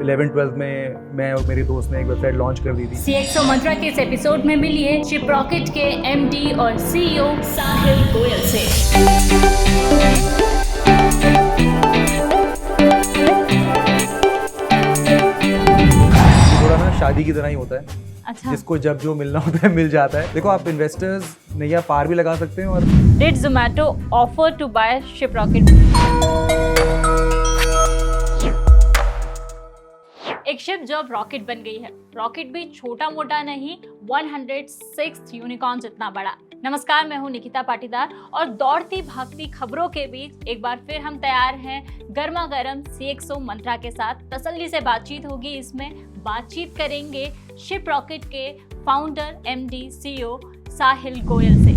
11th-12th में मैं और मेरी दोस्त ने एक वेबसाइट लॉन्च कर दी थी। CXO मंत्रा के इस एपिसोड में मिलिए शिपरॉकेट के MD और CEO साहिल गोयल से। थोड़ा ना शादी की तरह ही होता है, अच्छा। जिसको जब जो मिलना होता है मिल जाता है। देखो, आप इन्वेस्टर्स नैया पार भी लगा सकते हैं। और Did Zomato offer to buy Shiprocket? एक शिप जो अब रॉकेट बन गई है। रॉकेट भी छोटा मोटा नहीं, 106 यूनिकॉर्न जितना बड़ा। नमस्कार, मैं हूं निकिता पाटीदार और दौड़ती भागती खबरों के बीच एक बार फिर हम तैयार हैं गर्मा गर्म CXO मंत्रा के साथ। तसल्ली से बातचीत होगी, इसमें बातचीत करेंगे शिपरॉकेट के फाउंडर MD CEO साहिल गोयल से।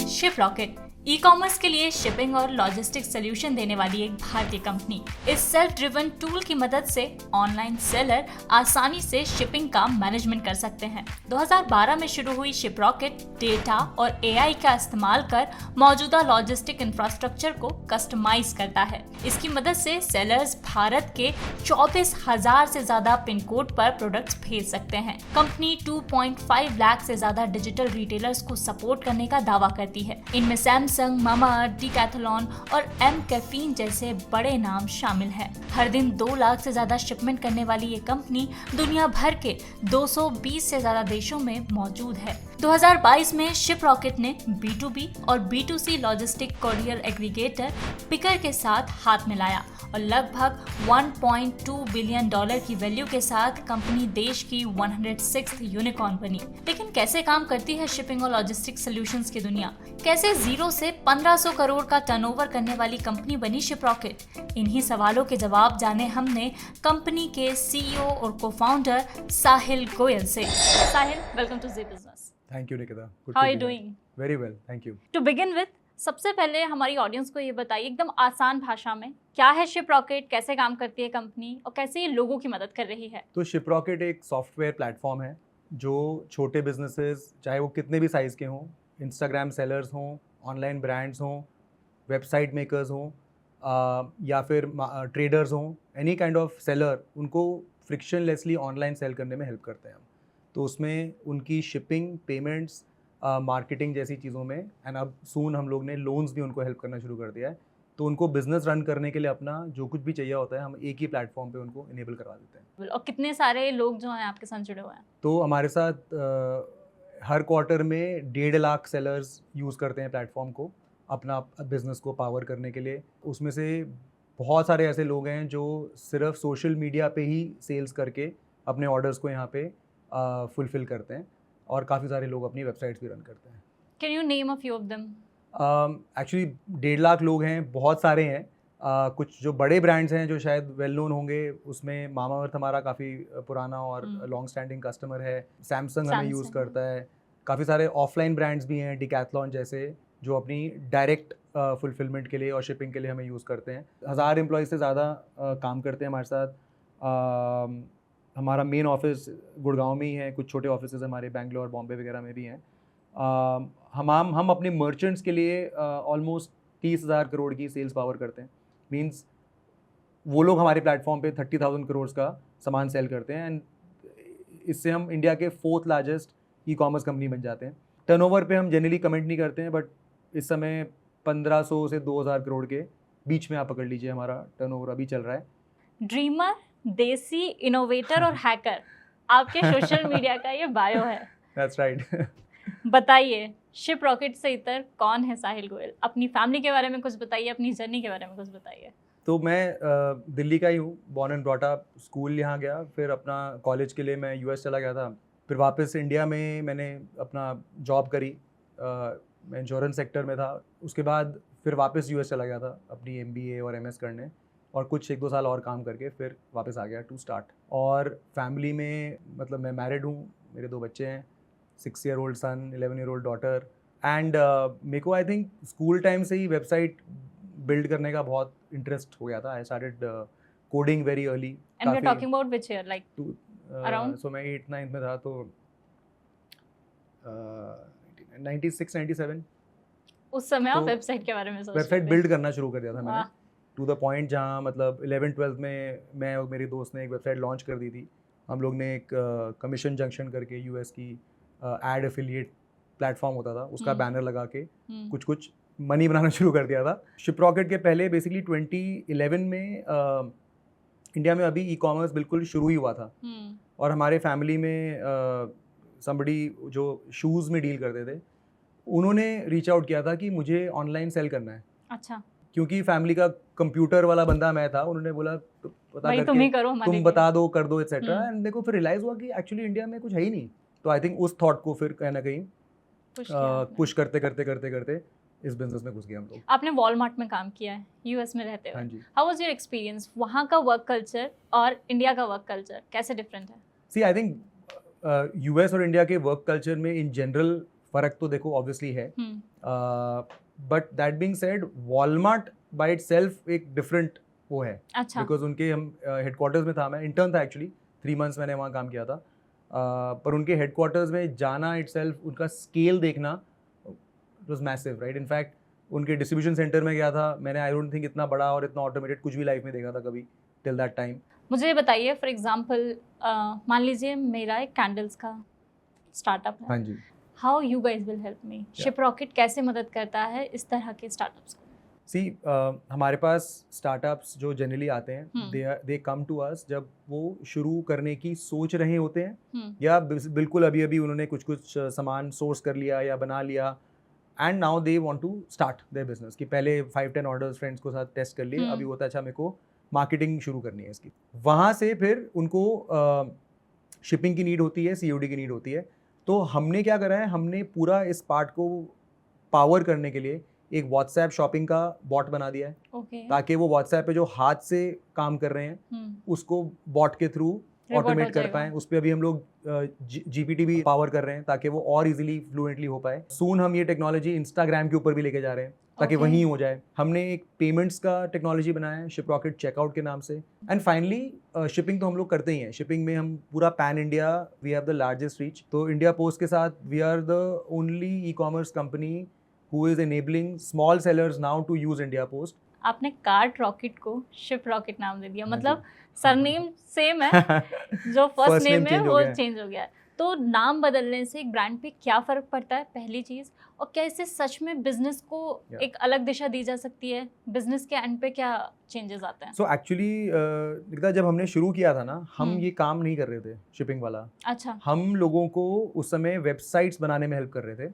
शिपरॉकेट ई-कॉमर्स के लिए शिपिंग और लॉजिस्टिक्स सॉल्यूशन देने वाली एक भारतीय कंपनी। इस सेल्फ ड्रिवन टूल की मदद से ऑनलाइन सेलर आसानी से शिपिंग का मैनेजमेंट कर सकते हैं। 2012 में शुरू हुई शिपरॉकेट डेटा और AI का इस्तेमाल कर मौजूदा लॉजिस्टिक इंफ्रास्ट्रक्चर को कस्टमाइज करता है। इसकी मदद से सेलर्स भारत के 24,000 से ज्यादा पिन कोड पर प्रोडक्ट्स भेज सकते हैं। कंपनी 2.5 लाख से ज्यादा डिजिटल रिटेलर्स को सपोर्ट करने का दावा करती है। इनमें सैमसंग, मामाअर्थ, डिकैथलॉन और एम कैफीन जैसे बड़े नाम शामिल हैं। हर दिन 2 लाख से ज्यादा शिपमेंट करने वाली ये कंपनी दुनिया भर के 220 से ज्यादा देशों में मौजूद है। 2022 में शिपरॉकेट ने B2B और B2C logistic courier aggregator picker के साथ हाथ मिलाया और लगभग $1.2 बिलियन की वैल्यू के साथ कंपनी देश की 106th यूनिकॉर्न बनी। लेकिन कैसे काम करती है शिपिंग और लॉजिस्टिक सॉल्यूशंस की दुनिया? कैसे जीरो से 1500 करोड़ का टर्नओवर करने वाली कंपनी बनी शिपरॉकेट? इन्हीं सवालों के जवाब जाने हमने कंपनी के CEO और को-फाउंडर साहिल गोयल से। Sahil, welcome to Zee Business. Thank you Nikita. How are you doing? Very well, thank you. To begin with, सबसे पहले हमारी ऑडियंस को ये बताइए एकदम आसान भाषा में, क्या है शिपरॉकेट, कैसे काम करती है कंपनी और कैसे ये लोगों की मदद कर रही है? तो शिपरॉकेट एक सॉफ्टवेयर प्लेटफॉर्म है जो छोटे बिजनेसेस, चाहे वो कितने भी साइज़ के हों, इंस्टाग्राम सेलर्स हों, ऑनलाइन ब्रांड्स हों, वेबसाइट मेकर्स हों, या फिर ट्रेडर्स हों, एनी काइंड ऑफ सेलर, उनको फ्रिक्शनलेसली ऑनलाइन सेल करने में हेल्प करते हैं हम। तो उसमें उनकी शिपिंग, पेमेंट्स, मार्केटिंग जैसी चीज़ों में, एंड अब सून हम लोग ने लोन्स भी उनको हेल्प करना शुरू कर दिया है। तो उनको बिजनेस रन करने के लिए अपना जो कुछ भी चाहिए होता है, हम एक ही प्लेटफॉर्म पे उनको इनेबल करवा देते हैं। और कितने सारे लोग जो हैं आपके साथ जुड़े हुए हैं? तो हमारे साथ हर क्वार्टर में 1.5 लाख सेलर्स यूज़ करते हैं प्लेटफॉर्म को अपना बिजनेस को पावर करने के लिए। उसमें से बहुत सारे ऐसे लोग हैं जो सिर्फ सोशल मीडिया पे ही सेल्स करके अपने ऑर्डर्स को यहाँ पे फुलफिल करते हैं, और काफ़ी सारे लोग अपनी वेबसाइट्स भी रन करते हैं। Can you name a few of them? Actually 1.5 lakh लोग हैं, बहुत सारे हैं। कुछ जो बड़े ब्रांड्स हैं जो शायद वेल नोन होंगे, उसमें मामाअर्थ हमारा काफ़ी पुराना और लॉन्ग स्टैंडिंग कस्टमर है। सैमसंग हमें यूज़ करता है। काफ़ी सारे ऑफलाइन ब्रांड्स भी हैं, डिकैथलॉन जैसे, जो अपनी डायरेक्ट फुलफिलमेंट के लिए और शिपिंग के लिए हमें यूज़ करते हैं। 1000 एम्प्लॉयज़ से ज़्यादा काम करते हैं हमारे साथ। हमारा मेन ऑफिस गुड़गांव में ही है, कुछ छोटे ऑफिसेज हमारे बैंगलोर, बॉम्बे वगैरह में भी हैं। हम अपने मर्चेंट्स के लिए ऑलमोस्ट 30,000 करोड़ की सेल्स पावर करते हैं। मींस वो लोग हमारे प्लेटफॉर्म पे 30,000 करोड़ का सामान सेल करते हैं, एंड इससे हम इंडिया के 4th लार्जेस्ट ई-कॉमर्स कंपनी बन जाते हैं। टर्नओवर पे हम जनरली कमेंट नहीं करते हैं, बट इस समय 1500 से 2,000 करोड़ के बीच में आप पकड़ लीजिए हमारा टर्नओवर अभी चल रहा है। ड्रीमर, देसी, इनोवेटर और हैकर, आपके सोशल मीडिया का ये बायो है। That's right. बताइए, शिपरॉकेट से इतर कौन है साहिल गोयल? अपनी फैमिली के बारे में कुछ बताइए, अपनी जर्नी के बारे में कुछ बताइए। तो मैं दिल्ली का ही हूँ, born and brought up. School यहाँ गया, फिर अपना कॉलेज के लिए मैं US चला गया था। फिर वापस इंडिया में मैंने अपना जॉब करी, मैं इंश्योरेंस सेक्टर में था। उसके बाद फिर वापस US चला गया था अपनी MBA और MS करने, और कुछ 1-2 साल और काम करके फिर वापस आ गया टू स्टार्ट। और फैमिली में, मतलब मैं मैरिड हूँ, मेरे 2 बच्चे हैं, 6-year-old sun, 11-year-old daughter. And मेरे को आई थिंक स्कूल टाइम से ही वेबसाइट बिल्ड करने का बहुत इंटरेस्ट हो गया था। I started coding very early. And we are talking about which year, like around? So मैं 8th-9th में था, तो 96-97। उस समय आप तो वेबसाइट के बारे में सोच वेबसाइट रहे थे। बिल्ड करना शुरू कर दिया था मैंने, वाह। टू द पॉइंट जहाँ मतलब 11-12 में मैं और मेरे दोस्त ने एक वेबसाइट लॉन्च कर दी थी। हम लोग ने एक कमीशन जंक्शन करके यूएस की एड एफिलिएट प्लेटफॉर्म होता था, उसका बैनर लगा के कुछ कुछ मनी बनाना शुरू कर दिया था। शिपरॉकेट के पहले बेसिकली 2011 में इंडिया में अभी ई कॉमर्स बिल्कुल शुरू ही हुआ था, और हमारे फैमिली में somebody जो शूज़ में डील करते थे, उन्होंने रीच आउट किया था कि मुझे ऑनलाइन सेल करना है। अच्छा, क्योंकि फैमिली का कंप्यूटर वाला बंदा मैं था, उन्होंने बोला तो पता भाई तुम करके ही करो हमारे तुम लिए। बता दो, कर दो एटसेट्रा। हम्म। एंड मेरे को फिर रियलाइज़ हुआ कि एक्चुअली इंडिया में कुछ है ही नहीं। तो आई थिंक उस थॉट को फिर कहीं ना कहीं पुश किया आपने। पुश करते करते करते करते इस बिजनेस में घुस गए हम लोग। आपने वॉलमार्ट में काम किया है यूएस में रहते हाँ हुए। जी। How was your experience? वहाँ का वर्क कल्चर और इंडिया का वर्क कल्चर कैसे डिफरेंट है? सी आई थिंक यूएस और इंडिया के वर्क कल्चर में इन जनरल फ़र्क तो देखो ऑब्वियसली है, but that being said Walmart by itself एक डिफरेंट वो है। अच्छा। बिकॉज उनके हम हेडक्वार्टर्स में था, मैं इंटर्न था एक्चुअली, 3 मंथ्स मैंने वहाँ काम किया था। पर उनके हेडक्वार्टर्स में जाना इटसेल्फ, उनका स्केल देखना, it was massive, right. In fact उनके डिस्ट्रीब्यूशन सेंटर में गया था मैंने, आई डोंट थिंक इतना बड़ा और इतना ऑटोमेटेड कुछ भी लाइफ में देखा था कभी टिल दैट टाइम। मुझे ये बताइए, फॉर एग्जांपल मान लीजिए मेरा एक कैंडल्स का स्टार्टअप है। हाँ जी। How you guys will help me? Shiprocket कैसे मदद करता है इस तरह के स्टार्टअप्स को? सी हमारे पास स्टार्टअप्स जो जनरली आते हैं, हम्म। दे कम टू अस जब वो शुरू करने की सोच रहे होते हैं, हम्म। या बिल्कुल अभी अभी उन्होंने कुछ कुछ सामान सोर्स कर लिया या बना लिया, and now they want to start their business. कि पहले 5-10 ऑर्डर्स फ्रेंड्स को साथ टेस्ट कर लिए, अभी होता है अच्छा मेरे को मार्केटिंग शुरू करनी है इसकी। वहाँ से फिर उनको शिपिंग की नीड होती है, सीओडी की नीड होती है। तो हमने क्या करा है, हमने पूरा इस पार्ट को पावर करने के लिए एक व्हाट्सएप शॉपिंग का बॉट बना दिया है, ओके। ताकि वो व्हाट्सएप पे जो हाथ से काम कर रहे हैं उसको बॉट के थ्रू Revert ऑटोमेट हो कर जाएगा। पाएं। उस पर अभी हम लोग जीपीटी भी पावर कर रहे हैं ताकि वो और इजीली फ्लुएंटली हो पाए। सून हम ये टेक्नोलॉजी इंस्टाग्राम के ऊपर भी लेके जा रहे हैं ताकि Okay. वहीं हो जाए। हमने एक पेमेंट्स का टेक्नोलॉजी बनाया है शिपरॉकेट चेकआउट के नाम से। एंड फाइनली शिपिंग तो हम लोग करते ही हैं। शिपिंग में हम पूरा pan India, we have the largest reach. तो इंडिया पोस्ट के साथ we are the only e commerce company who is enabling small sellers now to use India Post. आपने कार्ट रॉकेट को शिप रॉकेट नाम दे दिया, हाँ मतलब जी। सरनेम सेम है, जो फर्स्ट First नेम name है change हो वो गया है। चेंज हो गया है। तो नाम बदलने से एक ब्रांड पे क्या फर्क पड़ता है, पहली चीज, और क्या इससे सच में बिजनेस को Yeah. एक अलग दिशा दी जा सकती है? बिजनेस के एंड पे क्या चेंजेस आते हैं? सो एक्चुअली निकिता, जब हमने शुरू किया था ना, हम ये काम नहीं कर रहे थे शिपिंग वाला। अच्छा। हम लोगों को उस समय वेबसाइट्स बनाने में हेल्प कर रहे थे,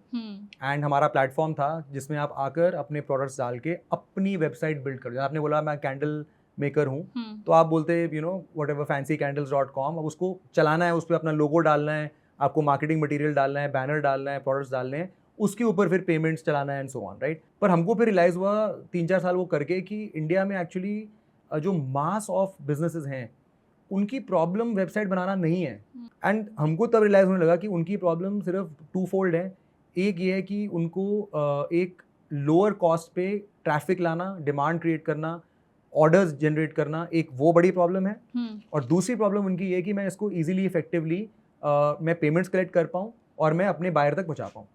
एंड हमारा प्लेटफॉर्म था जिसमें आप आकर अपने प्रोडक्ट्स डाल के अपनी वेबसाइट बिल्ड कर दो। आपने बोला मैं कैंडल मेकर हूँ, तो आप बोलते यू नो व्हाटएवर fancycandles.com, अब उसको चलाना है, उस पर अपना लोगो डालना है, आपको मार्केटिंग मटेरियल डालना है, बैनर डालना है, प्रोडक्ट्स डालने हैं, उसके ऊपर फिर पेमेंट्स चलाना है एंड सो ऑन, राइट। पर हमको फिर रियलाइज़ हुआ 3-4 साल वो करके कि इंडिया में एक्चुअली जो मास ऑफ बिजनेसेस हैं उनकी प्रॉब्लम वेबसाइट बनाना नहीं है। एंड हमको तब रियलाइज़ होने लगा कि उनकी प्रॉब्लम सिर्फ 2 फोल्ड है। एक ये है कि उनको एक लोअर कॉस्ट पे ट्रैफिक लाना, डिमांड क्रिएट करना, ऑर्डर्स जनरेट करना, एक वो बड़ी प्रॉब्लम है। और दूसरी प्रॉब्लम उनकी ये है कि मैं इसको ईजिली इफेक्टिवली मैं पेमेंट्स कलेक्ट कर पाऊँ और मैं अपने बायर तक पहुँचा पाऊँ।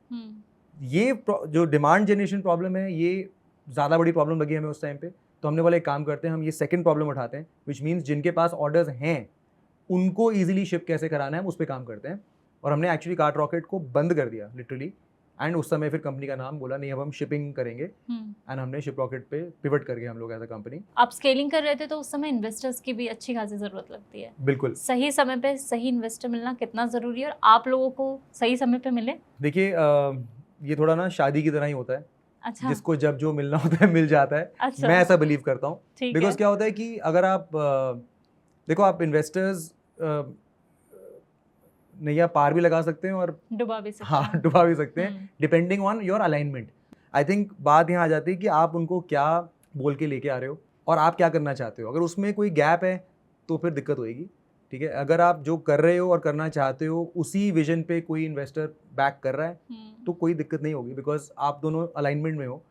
ये जो डिमांड जनरेशन प्रॉब्लम है, ये ज़्यादा बड़ी प्रॉब्लम लगी हमें उस टाइम पे। तो हमने बोला एक काम करते हैं, हम ये सेकंड प्रॉब्लम उठाते हैं, विच मीन्स जिनके पास ऑर्डर्स हैं उनको ईजिली शिप कैसे कराना है, हम उस पर काम करते हैं। और हमने एक्चुअली कार्ट रॉकेट को बंद कर दिया लिटरली। एंड उस समय फिर कंपनी का नाम बोला नहीं, अब हम शिपिंग करेंगे, एंड हमने शिप रॉकेट पे पिवट कर गए हम लोग एज अ कंपनी। आप स्केलिंग कर रहे थे तो उस समय इन्वेस्टर्स की भी अच्छी खासी जरूरत लगती है। बिल्कुल। सही समय पे सही इन्वेस्टर मिलना कितना जरूरी है, और आप लोगों को सही समय पे मिले? देखिए ये थोड़ा ना शादी की तरह ही होता है। अच्छा। जिसको जब जो मिलना होता है मिल जाता है। अच्छा। मैं ऐसा बिलीव करता हूँ। ठीक बिकॉज है। क्या होता है कि अगर आप देखो, आप इन्वेस्टर्स नैया पार भी लगा सकते हैं और डुबा भी सकते हाँ हैं। डुबा भी सकते हैं, depending on your alignment. I think बात यहाँ आ जाती है कि आप उनको क्या बोल के लेके आ रहे हो और आप क्या करना चाहते हो। अगर उसमें कोई गैप है तो फिर दिक्कत होएगी, ठीक है। अगर आप जो कर रहे हो और करना चाहते हो उसी विजन पे कोई इन्वेस्टर बैक कर रहा है तो कोई दिक्कत नहीं होगी, बिकॉज आप दोनों अलाइनमेंट में हो।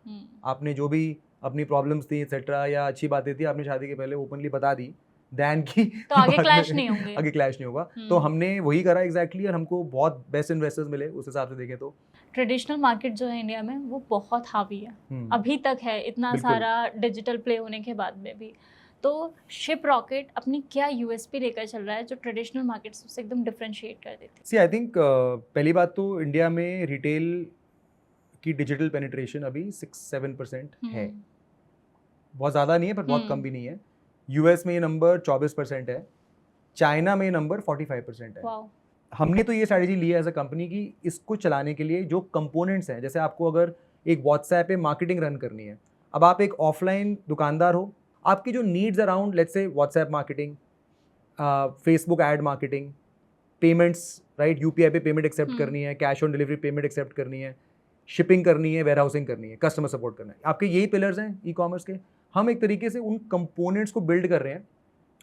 आपने जो भी अपनी प्रॉब्लम्स थी एक्सेट्रा या अच्छी बातें थी आपने शादी के पहले ओपनली बता दी, दैन की तो आगे क्लैश नहीं होंगे। आगे क्लैश नहीं होगा। तो हमने वही करा एग्जैक्टली, और हमको बहुत बेस्ट इन्वेस्टर्स मिले उस हिसाब से देखें तो। ट्रेडिशनल मार्केट जो है इंडिया में वो बहुत हावी है, अभी तक है, इतना बिल्कुल। सारा डिजिटल प्ले होने के बाद में भी। तो शिप रॉकेट अपनी क्या यूएसपी लेकर चल रहा है जो ट्रेडिशनल मार्केट से एकदम डिफरेंशिएट कर देती है? सी आई थिंक पहली बात तो इंडिया में रिटेल की डिजिटल पेनिट्रेशन अभी 6-7% है। बहुत ज़्यादा नहीं है पर बहुत कम भी नहीं है। यूएस में ये नंबर 24% है, चाइना में ये नंबर 45% है। वाओ। हमने तो ये स्ट्रैटेजी ली है एज अ कंपनी की इसको चलाने के लिए जो कंपोनेंट्स हैं, जैसे आपको अगर एक व्हाट्सएप पे मार्केटिंग रन करनी है, अब आप एक ऑफलाइन दुकानदार हो, आपकी जो needs around let's say WhatsApp marketing, Facebook ad marketing, payments, right, UPI पे पेमेंट एक्सेप्ट करनी है, cash on delivery payment accept करनी है, शिपिंग करनी है, वेयरहाउसिंग करनी है, कस्टमर सपोर्ट करना है, आपके यही पिलर्स हैं ई कॉमर्स के। हम एक तरीके से उन कंपोनेंट्स को बिल्ड कर रहे हैं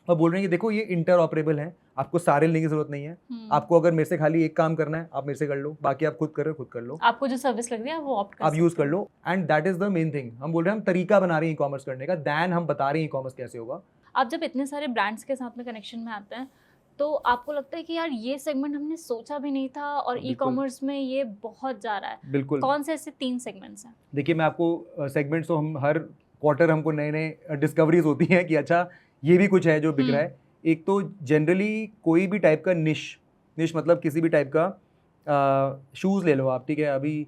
और बोल रहे हैं कि देखो ये इंटर ऑपरेबल है, आपको सारे लेने की जरूरत नहीं है। आपको अगर मेरे से खाली एक काम करना है आप मेरे से कर लो, बाकी आप खुद करो, खुद कर लो, आपको जो सर्विस लग रही है वो आप यूज कर लो। And that is the main thing. हम बोल रहे हैं हम तरीका बना रहे हैं ई कॉमर्स करने का, दैन हम बता रहे हैं ई कॉमर्स कैसे होगा। आप जब इतने सारे ब्रांड्स के साथ में कनेक्शन में आते हैं तो आपको लगता है कि यार ये सेगमेंट हमने सोचा भी नहीं था और ई कॉमर्स में ये बहुत जा रहा है। बिल्कुल। कौन से ऐसे 3 सेगमेंट्स हैं? देखिए मैं आपको सेगमेंट्स तो हम हर क्वार्टर हमको नए नए डिस्कवरीज होती हैं कि अच्छा ये भी कुछ है जो बिक रहा है। एक तो जनरली कोई भी टाइप का निश मतलब किसी भी टाइप का शूज़ ले लो आप, ठीक है, अभी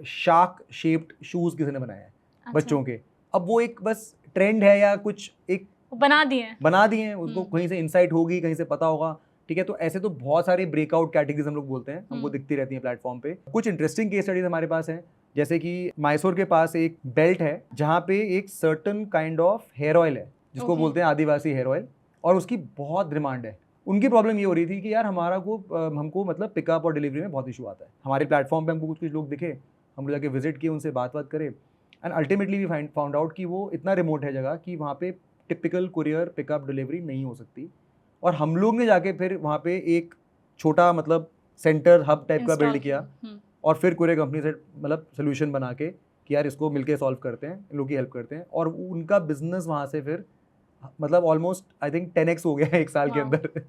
शार्क शेप्ड शूज़ किसी ने बनाया है बच्चों के। अब वो एक बस ट्रेंड है या कुछ एक बना दिए हैं उसको, कहीं से इंसाइट होगी, कहीं से पता होगा, ठीक है। तो ऐसे तो बहुत सारे ब्रेकआउट कैटेगरीज हम लोग बोलते हैं, हमको दिखती रहती हैं प्लेटफॉर्म पे। कुछ इंटरेस्टिंग केस स्टडीज हमारे पास हैं, जैसे कि मैसूर के पास एक बेल्ट है जहाँ पे एक certain kind of hair oil है जिसको बोलते हैं आदिवासी हेयर ऑयल, और उसकी बहुत डिमांड है। उनकी प्रॉब्लम ये हो रही थी कि यार हमको मतलब पिकअप और डिलीवरी में बहुत इशू आता है। हमारे प्लेटफॉर्म पे हमको कुछ लोग दिखे, हम लोग जाके विजिट किए, उनसे बात करे, and ultimately we found out कि वो इतना रिमोट है जगह कि वहाँ पे टिपिकल कुरियर पिकअप डिलीवरी नहीं हो सकती। और हम लोग ने जाके फिर वहाँ पे एक छोटा मतलब सेंटर हब टाइप का बिल्ड किया और फिर कुरियर कंपनी से मतलब सोल्यूशन बना के कि यार इसको मिलके सॉल्व करते हैं, लोग की हेल्प करते हैं, और उनका बिजनेस वहाँ से फिर मतलब ऑलमोस्ट आई थिंक 10x हो गया है 1 साल के अंदर।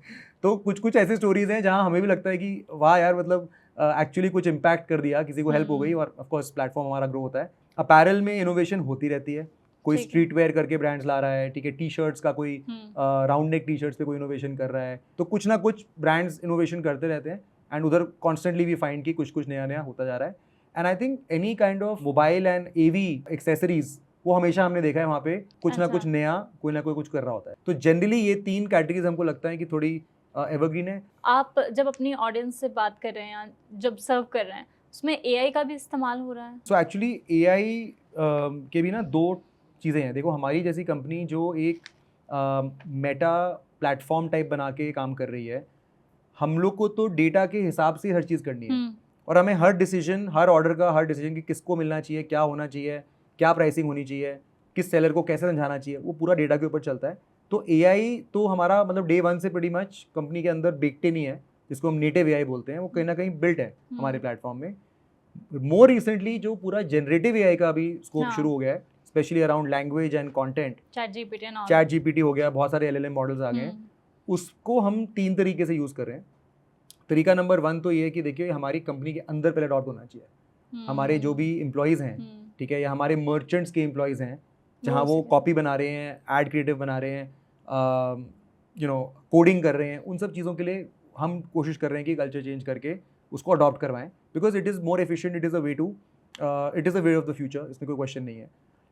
तो कुछ ऐसी स्टोरीज हैं जहाँ हमें भी लगता है कि वाह यार, मतलब एक्चुअली कुछ इम्पैक्ट कर दिया, किसी को हेल्प हो गई, और ऑफ कोर्स प्लेटफॉर्म हमारा ग्रो होता है। अपैरल में इनोवेशन होती रहती है, कोई स्ट्रीट वेयर करके ब्रांड्स ला रहा है, ठीक है, टी शर्ट्स का कोई राउंड नेक टी शर्ट्स पे कोई इनोवेशन कर रहा है, तो कुछ ना कुछ ब्रांड्स इनोवेशन करते रहते हैं, एंड उधर कॉन्स्टेंटली वी फाइंड कि कुछ नया होता जा रहा है। And I think any kind of mobile and AV accessories, वो हमेशा हमने देखा है वहाँ पे कुछ ना कुछ नया, कोई ना कोई कुछ कर रहा होता है। तो जनरली ये 3 कैटेगरीज हमको लगता है कि थोड़ी एवरग्रीन है। आप जब अपनी ऑडियंस से बात कर रहे हैं या जब सर्व कर रहे हैं, उसमें एआई का भी इस्तेमाल हो रहा है? सो एक्चुअली एआई के भी ना 2 चीज़ें हैं। देखो हमारी जैसी कंपनी जो एक मेटा प्लेटफॉर्म टाइप बना के काम कर रही है, हम लोग को तो डेटा के हिसाब से हर चीज़ करनी है, और हमें हर डिसीजन, हर ऑर्डर का हर डिसीजन कि किसको मिलना चाहिए, क्या होना चाहिए, क्या प्राइसिंग होनी चाहिए, किस सेलर को कैसे समझाना चाहिए, वो पूरा डेटा के ऊपर चलता है। तो एआई तो हमारा मतलब डे 1 से pretty much कंपनी के अंदर बेक्ड नहीं है, जिसको हम नेटिव एआई बोलते हैं, वो कहीं ना कहीं बिल्ट है हमारे प्लेटफॉर्म में। मोर रिसेंटली जो पूरा जनरेटिव एआई का भी स्कोप शुरू हो गया है, specially around language and content, chat GPT हो गया, बहुत सारे एलएलएम मॉडल्स आ गए हैं, उसको हम 3 तरीके से यूज़ कर रहे हैं। तरीका नंबर 1 तो ये है कि देखिए हमारी कंपनी के अंदर पहले अडॉप्ट होना चाहिए। हमारे जो भी एम्प्लॉयज़ हैं, ठीक है, या हमारे मर्चेंट्स के एम्प्लॉयज़ हैं, जहाँ वो कॉपी बना रहे हैं, एड क्रिएटिव बना रहे हैं, कोडिंग कर रहे हैं, उन सब चीज़ों के लिए हम कोशिश कर रहे हैं कि कल्चर चेंज करके उसको अडॉप्ट करवाएं, because it is more efficient, it is a way of the future, इसमें कोई क्वेश्चन नहीं है।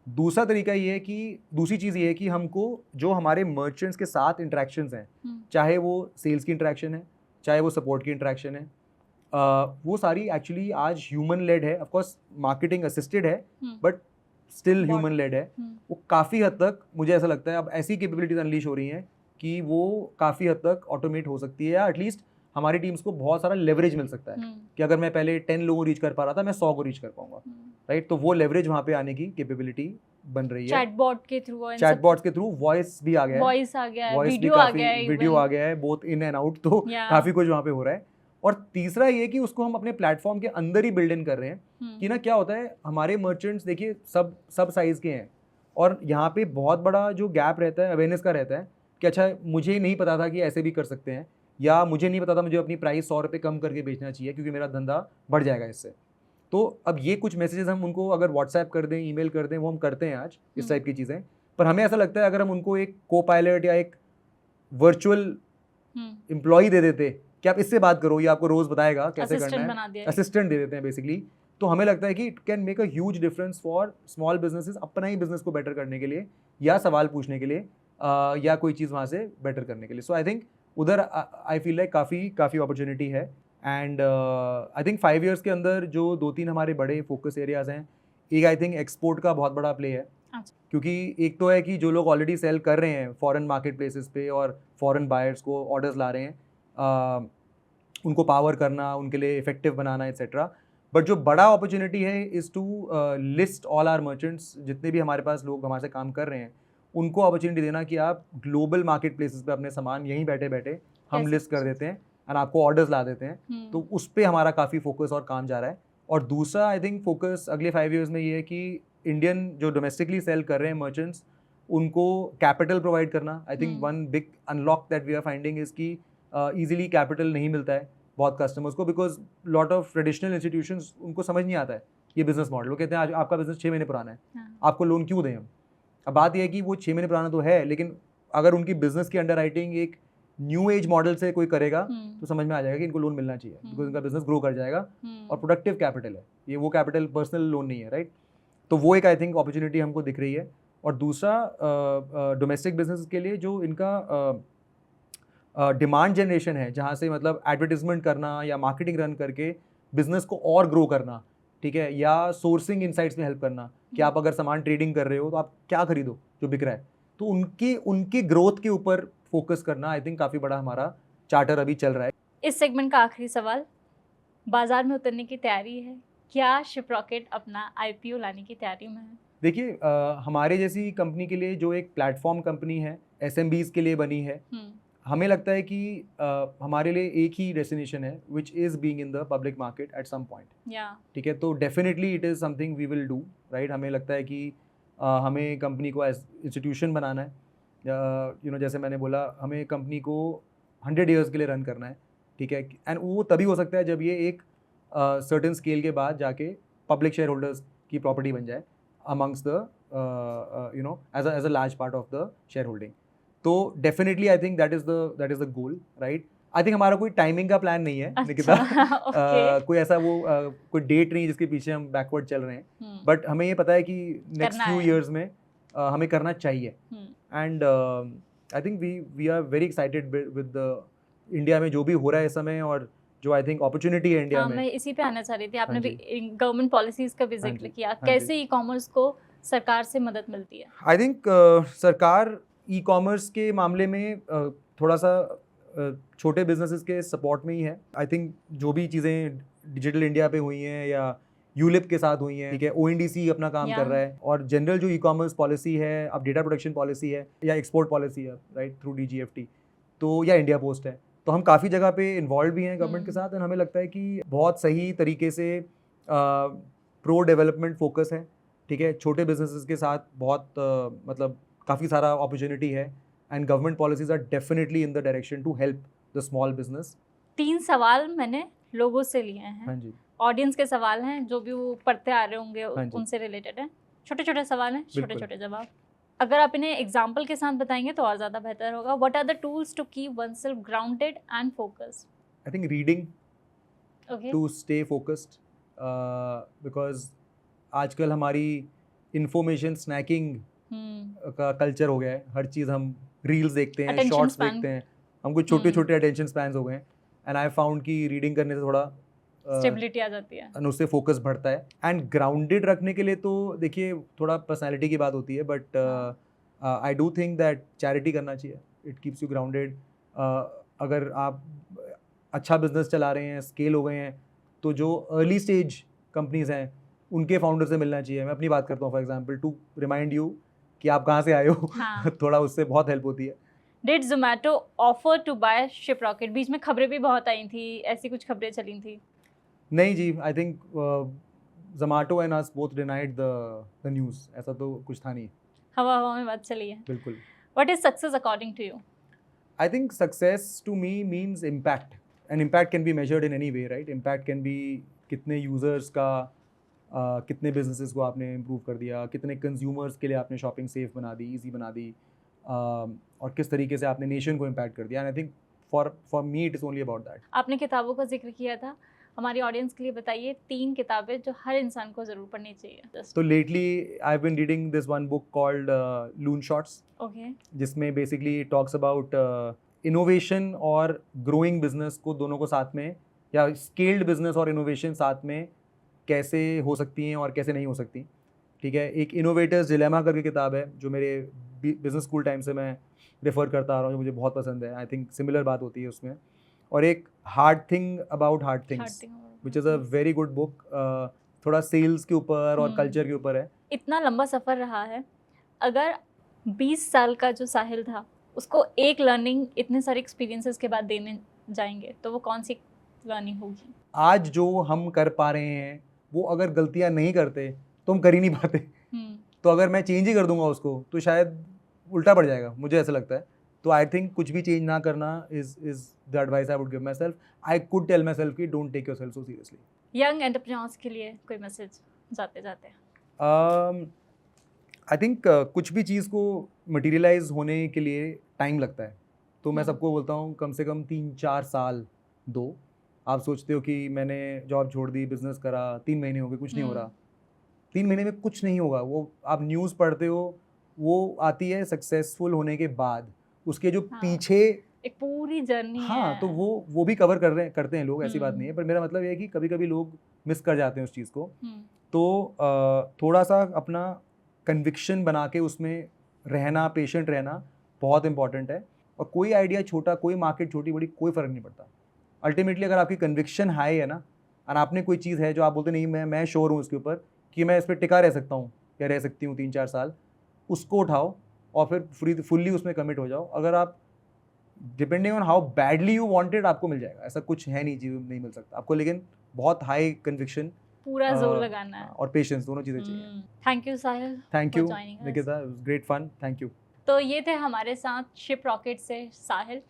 दूसरा तरीका ये है कि दूसरी चीज़ ये है कि हमको जो हमारे मर्चेंट्स के साथ इंटरेक्शंस हैं, चाहे वो सेल्स की इंटरेक्शन है, चाहे वो सपोर्ट की इंटरेक्शन है, वो सारी एक्चुअली आज ह्यूमन लेड है। ऑफ कोर्स मार्केटिंग असिस्टेड है, बट स्टिल ह्यूमन लेड है। वो काफ़ी हद तक मुझे ऐसा लगता है अब ऐसी कैपेबिलिटीज अनलीश हो रही हैं कि वो काफ़ी हद तक ऑटोमेट हो सकती है, या एटलीस्ट हमारी टीम्स को बहुत सारा लेवरेज मिल सकता है कि अगर मैं पहले 10 लोगों को रीच कर पा रहा था, मैं 100 को रीच कर पाऊंगा, राइट। तो वो लेवरेज वहाँ पे आने की कैपेबिलिटी बन रही है चैटबॉट्स के थ्रू, वॉइस भी आ गया है, वीडियो आ गया है, बोथ इन एंड आउट, तो काफ़ी कुछ वहाँ पे हो रहा है। और तीसरा ये कि उसको हम अपने प्लेटफॉर्म के अंदर ही बिल्ड इन कर रहे हैं कि ना क्या होता है, हमारे मर्चेंट्स देखिए सब साइज के हैं, और यहाँ पे बहुत बड़ा जो गैप रहता है अवेयरनेस का रहता है कि अच्छा मुझे नहीं पता था कि ऐसे भी कर सकते हैं, या मुझे नहीं पता था मुझे अपनी प्राइस 100 रुपये कम करके बेचना चाहिए क्योंकि मेरा धंधा बढ़ जाएगा इससे। तो अब ये कुछ मैसेजेस हम उनको अगर व्हाट्सएप कर दें, ईमेल कर दें, वो हम करते हैं आज इस टाइप की चीज़ें, पर हमें ऐसा लगता है अगर हम उनको एक को पायलट या एक वर्चुअल एम्प्लॉय दे देते कि आप इससे बात करो, ये आपको रोज बताएगा कैसे करना है, असिस्टेंट दे देते हैं बेसिकली, तो हमें लगता है कि it can make a huge difference for small businesses अपना ही बिजनेस को बेटर करने के लिए, या सवाल पूछने के लिए, या कोई चीज़ वहाँ से बेटर करने के लिए. सो आई थिंक उधर आई फील लाइक काफ़ी अपॉर्चुनिटी है. एंड आई थिंक 5 years के अंदर जो 2-3 हमारे बड़े फोकस एरियाज हैं, एक आई थिंक एक्सपोर्ट का बहुत बड़ा प्ले है. क्योंकि एक तो है कि जो लोग ऑलरेडी सेल कर रहे हैं फॉरेन मार्केट प्लेसेस पे और फॉरेन बायर्स को ऑर्डर्स ला रहे हैं, उनको पावर करना, उनके लिए इफेक्टिव बनाना एक्सेट्रा. बट जो बड़ा अपॉर्चुनिटी है is to list all our merchants, जितने भी हमारे पास लोग हमारे से काम कर रहे हैं उनको अपॉर्चुनिटी देना कि आप ग्लोबल मार्केट प्लेसेस पे अपने सामान यहीं बैठे बैठे हम लिस्ट कर देते हैं और आपको ऑर्डर्स ला देते हैं. तो उस पर हमारा काफ़ी फोकस और काम जा रहा है. और दूसरा आई थिंक फोकस अगले 5 years में ये है कि इंडियन जो डोमेस्टिकली सेल कर रहे हैं मर्चेंट्स, उनको कैपिटल प्रोवाइड करना. I think one big unlock that we are finding is कि ईजिली कैपिटल नहीं मिलता है बहुत कस्टमर्स को, because lot of traditional institutions उनको समझ नहीं आता है ये बिजनेस मॉडल. वो कहते हैं आज आपका बिजनेस 6 महीने पुराना है, आपको लोन क्यों दें हम. अब बात यह है कि वो 6 महीने पुराना तो है, लेकिन अगर उनकी बिजनेस की अंडर राइटिंग एक न्यू एज मॉडल से कोई करेगा तो समझ में आ जाएगा कि इनको लोन मिलना चाहिए, बिकॉज इनका बिजनेस ग्रो कर जाएगा और प्रोडक्टिव कैपिटल है ये, वो कैपिटल पर्सनल लोन नहीं है, राइट. तो वो एक आई थिंक अपॉर्चुनिटी हमको दिख रही है. और दूसरा डोमेस्टिक बिजनेस के लिए जो इनका डिमांड जनरेशन है, जहाँ से मतलब एडवर्टीजमेंट करना या मार्केटिंग रन करके बिजनेस को और ग्रो करना, ठीक है, या सोर्सिंग इनसाइट्स में हेल्प करना कि आप अगर सामान ट्रेडिंग कर रहे हो तो आप क्या खरीदो जो बिक रहा है, तो उनकी ग्रोथ के ऊपर फोकस करना आई थिंक काफ़ी बड़ा हमारा चार्टर अभी चल रहा है. इस सेगमेंट का आखिरी सवाल, बाजार में उतरने की तैयारी है क्या? शिपरॉकेट अपना IPO लाने की तैयारी में है? देखिए हमारे जैसी कंपनी के लिए जो एक प्लेटफॉर्म कंपनी है, SMBs के लिए बनी है, हमें लगता है कि हमारे लिए एक ही डेस्टिनेशन है which is being in the public market at some point. ठीक है, तो definitely it is something we will do, right. हमें लगता है कि हमें कंपनी को एज इंस्टीट्यूशन बनाना है. जैसे मैंने बोला, हमें कंपनी को 100 years के लिए रन करना है, ठीक है. एंड वो तभी हो सकता है जब ये एक सर्टेन स्केल के बाद जाके पब्लिक शेयर होल्डर्स की प्रॉपर्टी बन जाए amongst the as a large part of the shareholding. तो definitely I think that is the goal, right. I think हमारा कोई टाइमिंग का प्लान नहीं है, निकिता. कोई ऐसा कोई डेट नहीं जिसके पीछे हम बैकवर्ड चल रहे हैं, बट हमें ये पता है कि नेक्स्ट फ्यू ईयर्स में हमें करना चाहिए. And I think we are very excited with the India में जो भी हो रहा है इस समय, और जो आई थिंक अपॉर्चुनिटी है इंडिया में. मैं इसी पे आना चाह रही थी. आपने भी गवर्नमेंट पॉलिसीज का भी जिक्र किया, कैसे ई-कॉमर्स को सरकार से मदद मिलती है? आई थिंक सरकार ई-कॉमर्स के मामले में थोड़ा सा छोटे बिजनेसेस के सपोर्ट में ही है. आई थिंक जो भी चीज़ें डिजिटल इंडिया पे हुई हैं या यूलिप के साथ हुई हैं, ठीक है, ONDC अपना काम कर रहा है, और जनरल जो ई-कॉमर्स पॉलिसी है, अब डेटा प्रोटेक्शन पॉलिसी है या एक्सपोर्ट पॉलिसी है, राइट, थ्रू DGFT, तो या इंडिया पोस्ट है, तो हम काफ़ी जगह पे इन्वॉल्व भी हैं गवर्नमेंट के साथ. एंड हमें लगता है कि बहुत सही तरीके से प्रो डेवलपमेंट फोकस है, ठीक है. छोटे बिजनेसेस के साथ बहुत मतलब काफ़ी सारा अपॉर्चुनिटी है, and government policies are definitely in the direction to help the small business. 3 सवाल मैंने लोगों से लिए हैं. हाँ जी. ऑडियंस के सवाल हैं जो भी वो पढ़ते आ रहे होंगे, उनसे रिलेटेड है. छोटे छोटे सवाल हैं, छोटे छोटे जवाब. अगर आप इन्हें एग्जाम्पल के साथ बताएंगे तो और ज़्यादा बेहतर होगा. What are the tools to keep oneself grounded and focused? I think reading to stay focused, because आजकल हमारी इंफॉर्मेशन स्नैकिंग का कल्चर हो गया है. हर चीज़ हम रील्स देखते हैं, शॉर्ट्स देखते हैं, हमको छोटे छोटे अटेंशन स्पैन्स हो गए हैं. एंड आई फाउंड कि रीडिंग करने से थोड़ा स्टेबिलिटी आ जाती है, उससे फोकस बढ़ता है. एंड ग्राउंडेड रखने के लिए तो देखिए थोड़ा पर्सनालिटी की बात होती है, but I do think that charity करना चाहिए. It keeps you grounded. अगर आप अच्छा बिजनेस चला रहे हैं, स्केल हो गए हैं, तो जो अर्ली स्टेज कंपनीज हैं उनके फाउंडर से मिलना चाहिए. मैं अपनी बात करता हूँ, for example, to remind you कि आप कहाँ से आए हो. थोड़ा उससे बहुत हेल्प होती है. Did Zomato offer to buy Shiprocket? बीच में खबरें भी बहुत आई थी, ऐसी कुछ खबरें चली थी? नहीं जी, I think Zomato and us both denied the news. ऐसा तो कुछ था नहीं, हवा में बात चली है. बिल्कुल. What is success according to you? I think success to me means impact, and impact can be measured in any way, right. Impact can be कितने यूजर्स का कितने बिजनेसेस को आपने इम्प्रूव कर दिया, कितने कंज्यूमर्स के लिए आपने शॉपिंग सेफ बना दी, ईजी बना दी, और किस तरीके से आपने नेशन को इम्पैक्ट कर दिया। And I think for me it is only about that. आपने किताबों का जिक्र किया था, हमारी ऑडियंस के लिए बताइए 3 किताबें जो हर इंसान को ज़रूर पढ़नी चाहिए। तो lately I have been reading this one book called loon shots, okay, जिसमें बेसिकली टॉक्स अबाउट इनोवेशन और ग्रोइंग बिजनेस को दोनों को साथ में, या स्केल्ड बिजनेस और इनोवेशन साथ में कैसे हो सकती हैं और कैसे नहीं हो सकती। ठीक है, एक इनोवेटर्स डिलेमा करके किताब है जो मेरे बिजनेस स्कूल टाइम से मैं रेफ़र करता आ रहा हूँ, जो मुझे बहुत पसंद है। आई थिंक सिमिलर बात होती है उसमें। और एक hard thing about hard things, which is a very good book, थोड़ा सेल्स के ऊपर और कल्चर के ऊपर है। इतना लंबा सफ़र रहा है, अगर 20 साल का जो साहिल था उसको एक लर्निंग इतने सारे एक्सपीरियंसेस के बाद देने जाएंगे तो वो कौन सी लर्निंग होगी? आज जो हम कर पा रहे हैं वो अगर गलतियां नहीं करते तो हम कर ही नहीं पाते। तो अगर मैं चेंज ही कर दूंगा उसको तो शायद उल्टा पड़ जाएगा, मुझे ऐसा लगता है। तो आई थिंक कुछ भी चेंज ना करना is the advice I would give myself. I could tell myself कि don't take yourself so seriously. Young entrepreneurs के लिए कोई मैसेज जाते जाते? आई थिंक कुछ भी चीज़ को मटीरियलाइज होने के लिए टाइम लगता है। तो मैं सबको बोलता हूँ कम से कम 3-4 साल दो। आप सोचते हो कि मैंने जॉब छोड़ दी, बिजनेस करा, 3 महीने हो गए, कुछ नहीं हो रहा। 3 महीने में कुछ नहीं होगा। वो आप न्यूज़ पढ़ते हो, वो आती है सक्सेसफुल होने के बाद, उसके जो पीछे एक पूरी जर्नी है। तो वो भी कवर करते हैं लोग, ऐसी बात नहीं है। पर मेरा मतलब ये है कि कभी कभी लोग मिस कर जाते हैं उस चीज़ को। तो थोड़ा सा अपना कन्विक्शन बना के उसमें रहना, पेशेंट रहना बहुत इंपॉर्टेंट है। और कोई आइडिया छोटा, कोई मार्केट छोटी बड़ी, कोई फ़र्क नहीं पड़ता। अल्टीमेटली अगर आपकी कन्विक्शन हाई है ना, और आपने कोई चीज़ है जो आप बोलते नहीं मैं श्योर हूँ उसके ऊपर कि मैं इस पर टिका रह सकता हूँ या रह सकती हूँ 3-4 साल, उसको उठाओ और फिर फुल्ली उसमें कमिट हो जाओ। अगर आप depending on how badly you wanted, आपको मिल जाएगा। ऐसा कुछ है नहीं जी नहीं मिल सकता आपको, लेकिन बहुत हाई कन्विक्शन, पूरा जोर लगाना है और पेशेंस, दोनों चीज़ें चाहिए। Thank you Sahil, thank you Nikita, great fun, thank you. तो ये थे हमारे साथ शिप रॉकेट से साहिल।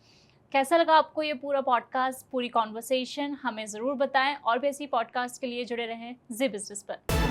कैसा लगा आपको ये पूरा पॉडकास्ट, पूरी कॉन्वर्सेशन? हमें ज़रूर बताएं और भी ऐसी पॉडकास्ट के लिए जुड़े रहें जी बिजनेस पर।